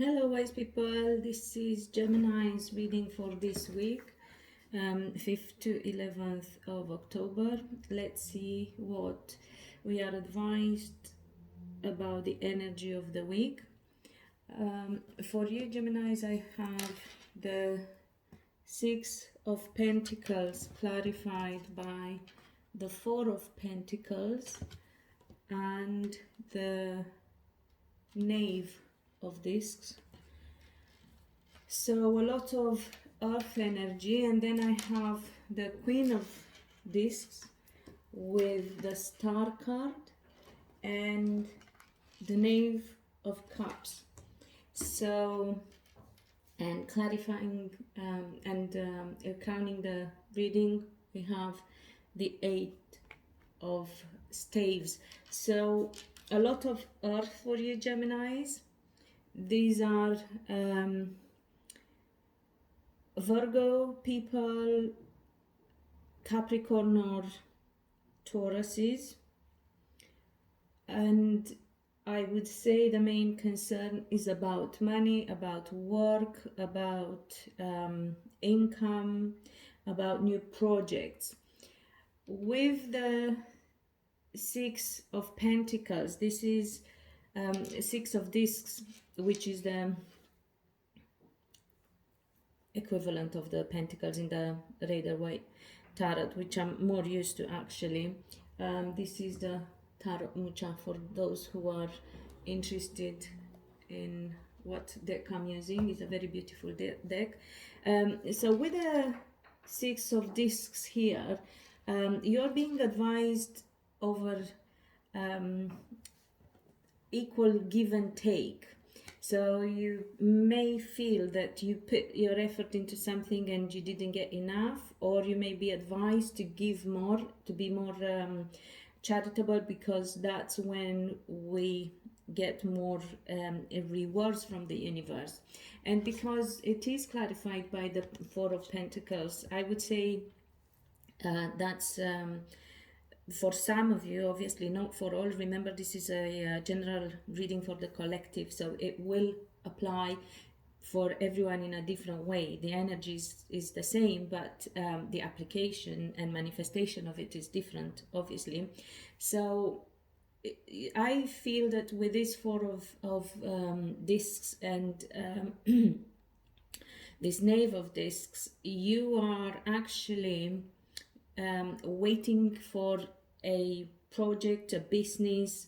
Hello wise people, this is Gemini's reading for this week, 5th to 11th of October. Let's see what we are advised about the energy of the week. For you Geminis, I have the Six of Pentacles clarified by the Four of Pentacles and the Knave of Discs. So a lot of earth energy, and then I have the Queen of Discs with the Star card and the Knave of Cups. So, and clarifying and crowning the reading, we have the Eight of Staves. So a lot of earth for you Geminis. These are Virgo people, Capricorn or Tauruses, and I would say the main concern is about money, about work, about income, about new projects. With the Six of Pentacles, this is Six of Discs, which is the equivalent of the Pentacles in the Rider-Waite Tarot, which I'm more used to actually. This is the Tarot Mucha for those who are interested in what deck I'm using. It's a very beautiful deck. So with the Six of Discs here, you're being advised over equal give and take. So you may feel that you put your effort into something and you didn't get enough, or you may be advised to give more, to be more charitable, because that's when we get more rewards from the universe. And because it is clarified by the Four of Pentacles, I would say that's for some of you, obviously not for all. Remember, this is a general reading for the collective, so it will apply for everyone in a different way. The energy is the same, but the application and manifestation of it is different, obviously. So I feel that with this Four of Discs and this Knave of Discs, you are actually waiting for a project, a business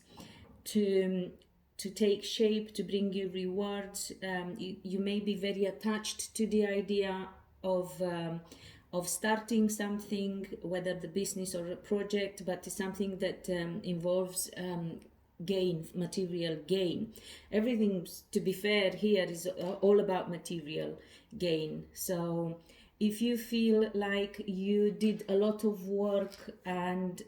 to take shape, to bring you rewards. You may be very attached to the idea of starting something, whether the business or a project, but it's something that involves gain, material gain. Everything, to be fair, here is all about material gain. So if you feel like you did a lot of work and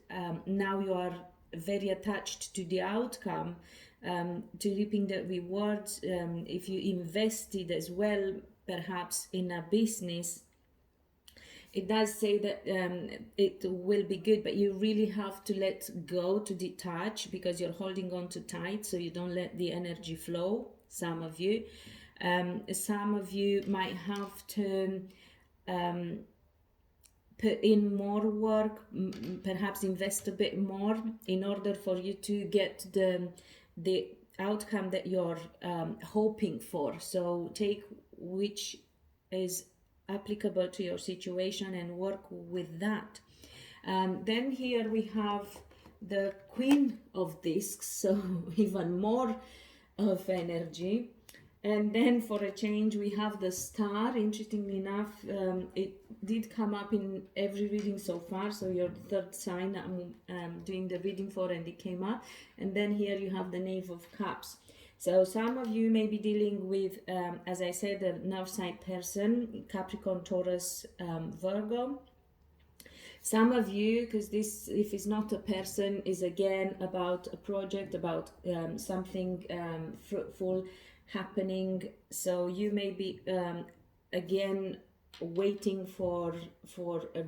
now you are very attached to the outcome, to reaping the rewards, if you invested as well, perhaps in a business, it does say that it will be good, but you really have to let go, to detach, because you're holding on too tight, so you don't let the energy flow. Some of you might have to put in more work, perhaps invest a bit more in order for you to get the outcome that you're hoping for. So take which is applicable to your situation and work with that. Then here we have the Queen of Discs, so even more of energy. And then for a change, we have the Star. Interestingly enough, it did come up in every reading so far. So your third sign I'm doing the reading for, and it came up. And then here you have the Knave of Cups. So some of you may be dealing with, as I said, a north side person, Capricorn, Taurus, Virgo. Some of you, because this, if it's not a person, is again about a project, about something fruitful happening. So you may be again waiting for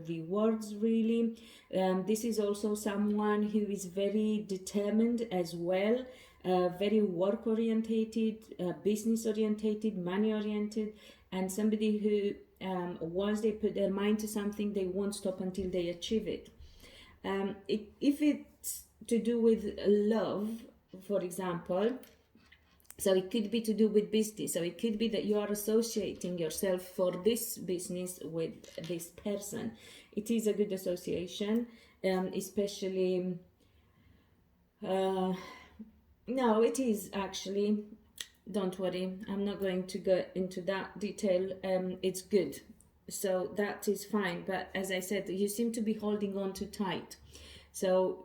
rewards, really. This is also someone who is very determined as well, very work orientated, business orientated, money oriented, and somebody who once they put their mind to something, they won't stop until they achieve it. If it's to do with love, for example, so it could be to do with business. So it could be that you are associating yourself for this business with this person. It is a good association, especially. No, it is actually. Don't worry, I'm not going to go into that detail. It's good, so that is fine. But as I said, you seem to be holding on too tight. So,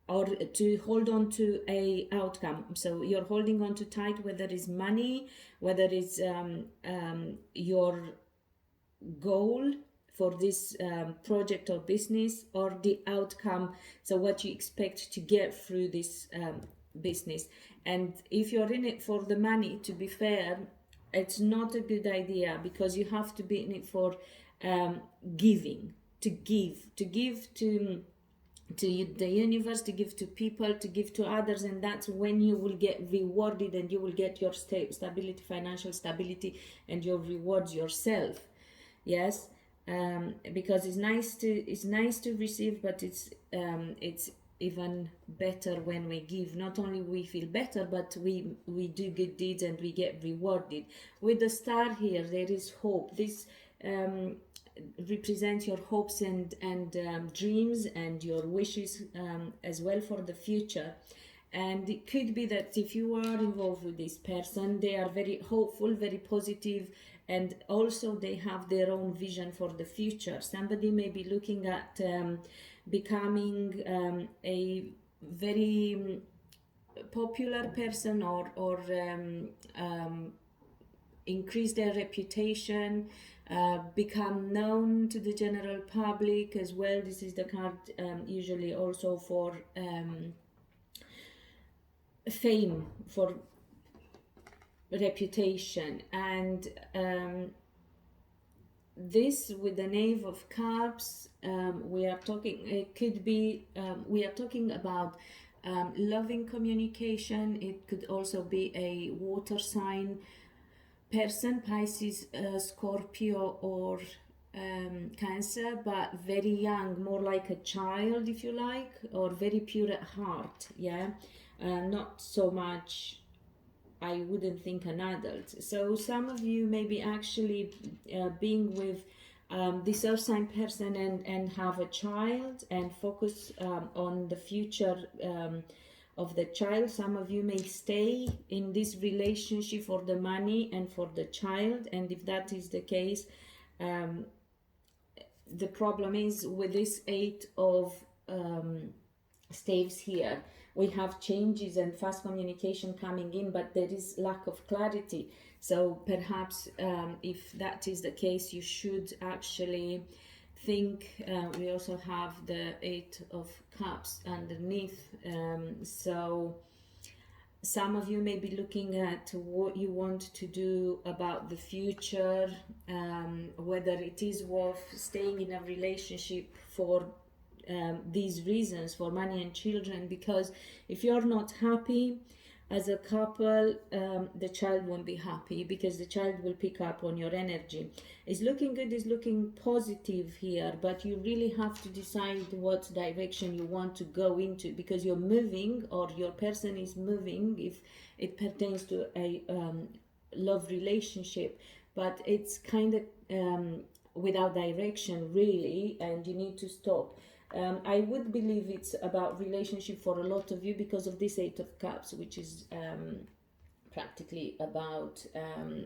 or to hold on to a outcome. So you're holding on too tight, whether it's money, whether it's your goal for this project or business, or the outcome, so what you expect to get through this business. And if you're in it for the money, to be fair, it's not a good idea, because you have to be in it for giving, to give to the universe, to give to people, to give to others, and that's when you will get rewarded, and you will get your stability, financial stability, and your rewards yourself. Yes, because it's nice to receive, but it's even better when we give. Not only we feel better, but we do good deeds and we get rewarded. With the star here, there is hope. This represents your hopes and dreams and your wishes as well for the future. And it could be that if you are involved with this person, they are very hopeful, very positive, and also they have their own vision for the future. Somebody may be looking at becoming a very popular person, or increase their reputation, become known to the general public as well. This is the card usually also for fame, for reputation. And this with the Knave of Cups, we are talking, it could be, we are talking about loving communication. It could also be a water sign person, Pisces, Scorpio, or Cancer, but very young, more like a child, if you like, or very pure at heart. Yeah, not so much, I wouldn't think, an adult. So some of you may be actually being with this earth sign person and have a child and focus on the future of the child. Some of you may stay in this relationship for the money and for the child, and if that is the case, the problem is with this Eight of Staves here, we have changes and fast communication coming in, but there is lack of clarity. So perhaps if that is the case, you should actually think. We also have the Eight of Cups underneath, so some of you may be looking at what you want to do about the future, whether it is worth staying in a relationship for these reasons, for money and children, because if you're not happy as a couple, the child won't be happy, because the child will pick up on your energy. It's looking good, it's looking positive here, but you really have to decide what direction you want to go into, because you're moving, or your person is moving, if it pertains to a love relationship, but it's kind of without direction really, and you need to stop. I would believe it's about relationship for a lot of you because of this Eight of Cups, which is practically about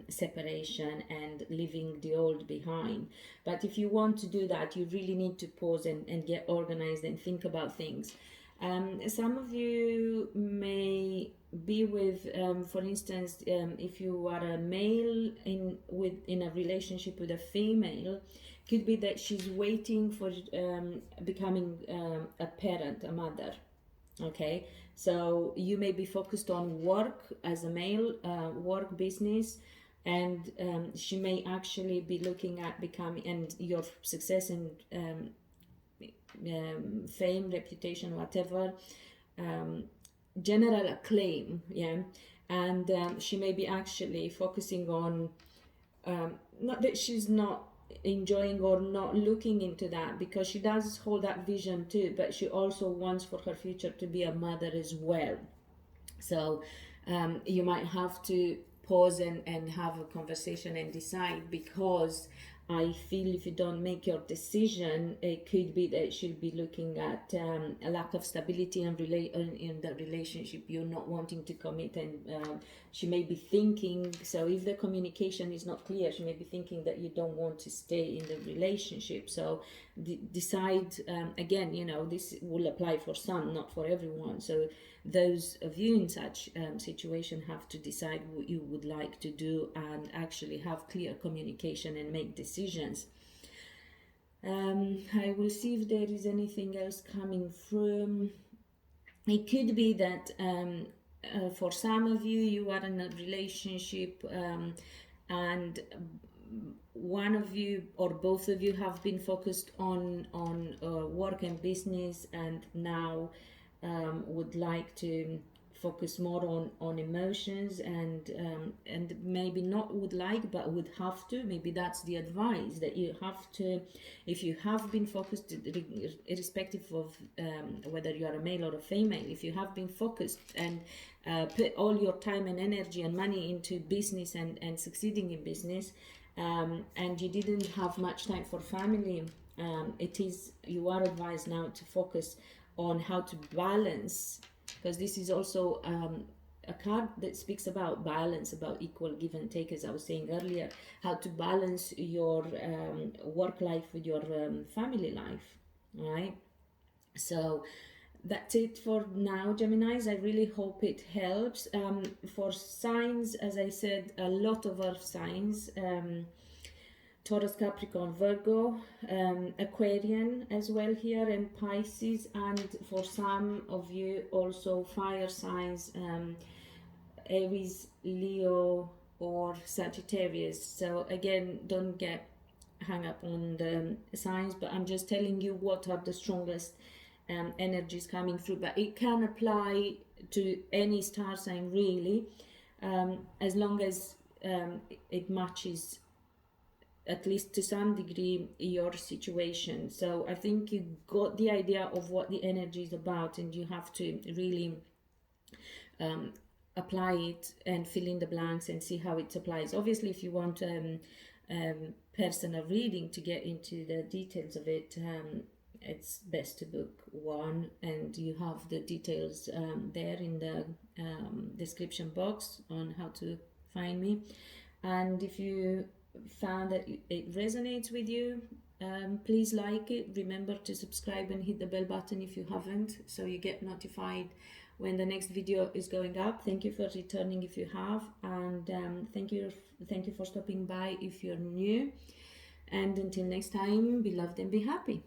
separation and leaving the old behind. But if you want to do that, you really need to pause and get organized and think about things. Some of you may be with, for instance, if you are a male in a relationship with a female, could be that she's waiting for becoming a parent, a mother. Okay, so you may be focused on work as a male, work, business, and she may actually be looking at becoming, and your success and fame, reputation, whatever, general acclaim, yeah, and she may be actually focusing on, not that she's not enjoying or not looking into that, because she does hold that vision too, but she also wants for her future to be a mother as well. So you might have to pause and have a conversation and decide, because I feel if you don't make your decision, it could be that she'll be looking at a lack of stability in the relationship. You're not wanting to commit, and she may be thinking, so if the communication is not clear, she may be thinking that you don't want to stay in the relationship. So decide, again, you know, this will apply for some, not for everyone. So those of you in such situation have to decide what you would like to do and actually have clear communication and make decisions. I will see if there is anything else coming through. It could be that for some of you, you are in a relationship and one of you or both of you have been focused on work and business, and now would like to focus more on emotions, and maybe not would like but would have to. Maybe that's the advice, that you have to, if you have been focused, irrespective of whether you are a male or a female, if you have been focused and put all your time and energy and money into business and succeeding in business, and you didn't have much time for family, you are advised now to focus on how to balance, because this is also a card that speaks about balance, about equal give and take, as I was saying earlier, how to balance your work life with your family life, right? So that's it for now, Geminis. I really hope it helps. For signs, as I said, a lot of our signs, Taurus, Capricorn, Virgo, Aquarian as well here, and Pisces, and for some of you also fire signs, Aries, Leo, or Sagittarius. So again, don't get hung up on the signs, but I'm just telling you what are the strongest energies coming through. But it can apply to any star sign really, as long as it matches, at least to some degree, your situation. So I think you got the idea of what the energy is about, and you have to really apply it and fill in the blanks and see how it applies. Obviously, if you want personal reading to get into the details of it, it's best to book one, and you have the details there in the description box on how to find me. And if you found that it resonates with you, please like it. Remember to subscribe and hit the bell button if you haven't, so you get notified when the next video is going up. Thank you for returning if you have, and thank you for stopping by if you're new. And until next time, be loved and be happy.